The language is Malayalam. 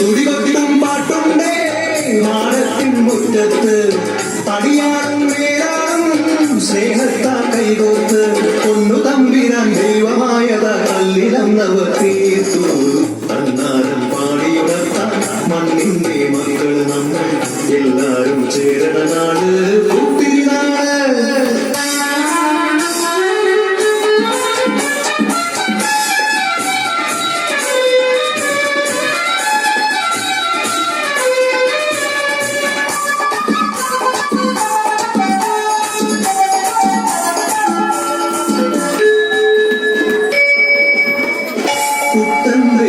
തുടികൊട്ടും പാട്ടുണ്ടേ നാടത്തിൻ മുറ്റത്ത് പടിയാടും വേരാടും സ്നേഹത്താ കൈകോർത്ത് പൊന്നു തമ്പിരാൻ ദൈവമായത കല്ലിലന്നവർ തീർത്തു അന്നാരം പാടിയുണർത്താൻ മണ്ണിന്റെ മക്കൾ നമ്മൾ എല്ലാരും ചേരണ നാട് പൂത്തിരിനാട്. പുത്തന്റെ